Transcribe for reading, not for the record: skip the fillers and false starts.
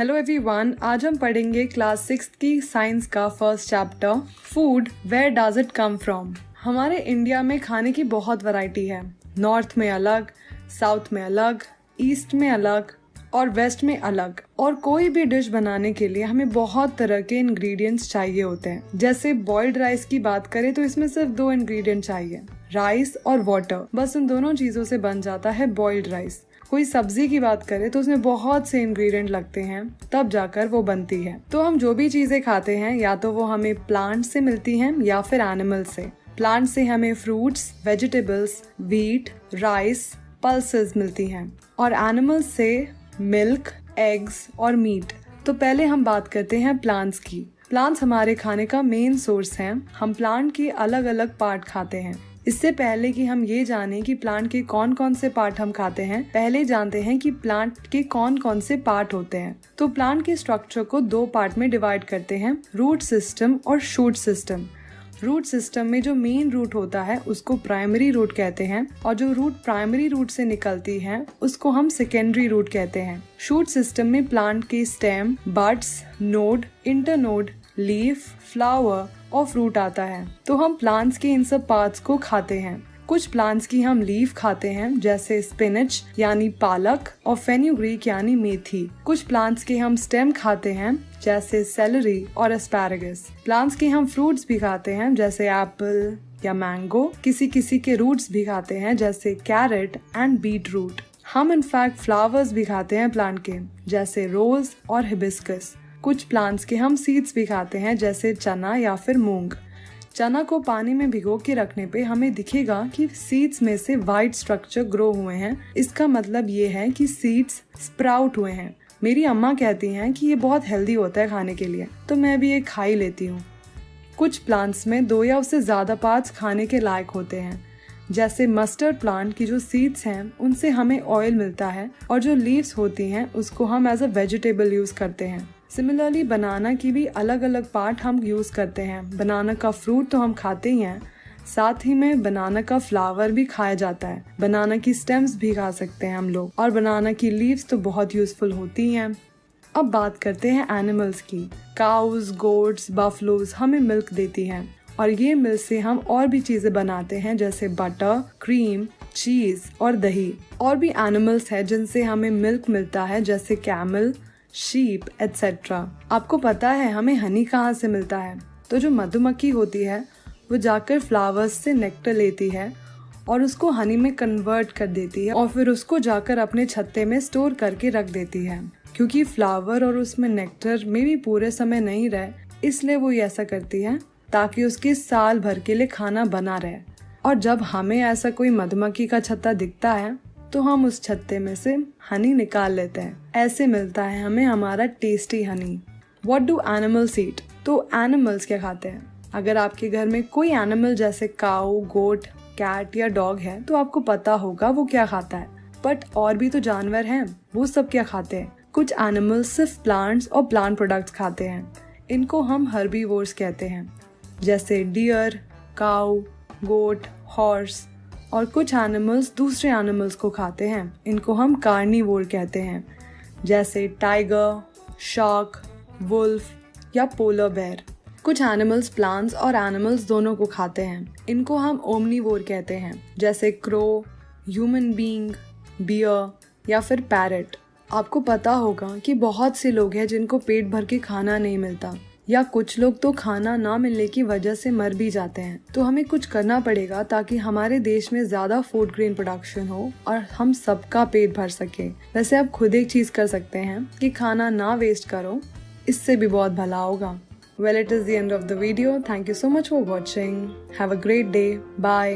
Hello everyone, आज हम पढ़ेंगे क्लास 6 की साइंस का first chapter food where does it come from. हमारे इंडिया में खाने की बहुत वैरायटी है। नॉर्थ में अलग, साउथ में अलग, ईस्ट में अलग और वेस्ट में अलग। और कोई भी डिश बनाने के लिए हमें बहुत तरह के इंग्रेडिएंट्स चाहिए होते हैं। जैसे बॉइल्ड राइस की बात करें तो इसमें सिर्फ 2 इंग्रेडिएंट चाहिए, राइस और वाटर। बस इन दोनों चीजों से बन जाता है बॉइल्ड राइस। कोई सब्जी की बात करें तो उसमें बहुत से इंग्रेडिएंट लगते हैं, तब जाकर वो बनती है। तो हम जो भी चीजें खाते हैं या तो वो हमें प्लांट से मिलती हैं या फिर एनिमल से। प्लांट से हमें fruits, vegetables, wheat, rice, pulses मिलती हैं और एनिमल्स से मिल्क, एग्स और मीट। तो पहले हम बात करते हैं प्लांट्स की। प्लांट्स हमारे खाने का मेन सोर्स हैं। हम प्लांट के अलग अलग पार्ट खाते हैं। इससे पहले कि हम ये जानें कि प्लांट के कौन कौन से पार्ट हम खाते हैं, पहले जानते हैं कि प्लांट के कौन कौन से पार्ट होते हैं। तो प्लांट के स्ट्रक्चर को 2 पार्ट में डिवाइड करते हैं, रूट सिस्टम और शूट सिस्टम। रूट सिस्टम में जो मेन रूट होता है उसको प्राइमरी रूट कहते हैं और जो रूट प्राइमरी रूट से निकलती है उसको हम सेकेंडरी रूट कहते हैं। शूट सिस्टम में प्लांट के stem, buds, node, internode, leaf, flower और फ्रूट आता है। तो हम प्लांट्स के इन सब पार्ट्स को खाते हैं। कुछ प्लांट्स की हम लीफ खाते हैं जैसे स्पिनच यानी पालक और फेन्यूग्रीक यानी मेथी। कुछ प्लांट्स के हम स्टेम खाते हैं जैसे सेलरी और एस्पैरागस। प्लांट्स के हम फ्रूट्स भी खाते हैं जैसे एप्पल या मैंगो। किसी किसी के रूट्स भी खाते हैं जैसे कैरेट एंड बीट रूट। हम इनफैक्ट फ्लावर्स भी खाते हैं प्लांट के जैसे रोज और हिबिस्कस। कुछ प्लांट्स के हम सीड्स भी खाते हैं जैसे चना या फिर मूंग। चना को पानी में भिगो के रखने पे हमें दिखेगा कि सीड्स में से वाइट स्ट्रक्चर ग्रो हुए हैं। इसका मतलब ये है कि सीड्स स्प्राउट हुए हैं। मेरी अम्मा कहती हैं कि ये बहुत हेल्दी होता है खाने के लिए, तो मैं भी ये खा ही लेती हूँ। कुछ प्लांट्स में 2 या उससे ज्यादा पार्ट्स खाने के लायक होते हैं। जैसे मस्टर्ड प्लांट की जो सीड्स हैं उनसे हमें ऑयल मिलता है और जो लीव्स होती हैं उसको हम एज अ वेजिटेबल यूज करते हैं। सिमिलरली बनाना की भी अलग अलग पार्ट हम यूज करते हैं। बनाना का फ्रूट तो हम खाते ही हैं, साथ ही में बनाना का फ्लावर भी खाया जाता है। बनाना की स्टेम्स भी खा सकते हैं हम लोग और बनाना की लीव्स तो बहुत यूजफुल होती हैं। अब बात करते हैं एनिमल्स की। काउज, गोट्स, बफलोज हमें मिल्क देती हैं और ये मिल्क से हम और भी चीजें बनाते हैं जैसे बटर, क्रीम, चीज और दही। और भी एनिमल्स हैं जिनसे हमें मिल्क मिलता है जैसे कैमल, शीप एटसेट्रा। आपको पता है हमें हनी कहाँ से मिलता है? तो जो मधुमक्खी होती है वो जाकर फ्लावर्स से नेक्टर लेती है और उसको हनी में कन्वर्ट कर देती है और फिर उसको जाकर अपने छत्ते में स्टोर करके रख देती है। क्योंकि फ्लावर और उसमें नेक्टर में भी पूरे समय नहीं रहे, इसलिए वो ऐसा करती है ताकि उसके साल भर के लिए खाना बना रहे। और जब हमें ऐसा कोई मधुमक्खी का छत्ता दिखता है तो हम उस छत्ते में से हनी निकाल लेते हैं। ऐसे मिलता है हमें हमारा tasty Honey. What do animals eat? तो एनिमल्स क्या खाते हैं? अगर आपके घर में कोई एनिमल जैसे काऊ, गोट, कैट या डॉग है तो आपको पता होगा वो क्या खाता है। बट और भी तो जानवर हैं, वो सब क्या खाते हैं? कुछ एनिमल्स सिर्फ प्लांट्स और प्लांट प्रोडक्ट्स खाते हैं। इनको हम हर्बीवोर्स कहते हैं जैसे डियर, काऊ, गोट, हॉर्स। और कुछ एनिमल्स दूसरे एनिमल्स को खाते हैं। इनको हम कार्निवोर कहते हैं जैसे टाइगर, शार्क, वुल्फ या पोलर बेयर। कुछ एनिमल्स प्लांट्स और एनिमल्स दोनों को खाते हैं। इनको हम ओमनीवोर कहते हैं जैसे क्रो, ह्यूमन बीइंग, बियर या फिर पैरट। आपको पता होगा कि बहुत से लोग हैं जिनको पेट भर के खाना नहीं मिलता या कुछ लोग तो खाना ना मिलने की वजह से मर भी जाते हैं। तो हमें कुछ करना पड़ेगा ताकि हमारे देश में ज्यादा फूड ग्रेन प्रोडक्शन हो और हम सबका पेट भर सके। वैसे आप खुद एक चीज कर सकते हैं कि खाना ना वेस्ट करो, इससे भी बहुत भला होगा। Well, it is the end of the video. Thank you so much for watching. Have a great day. Bye.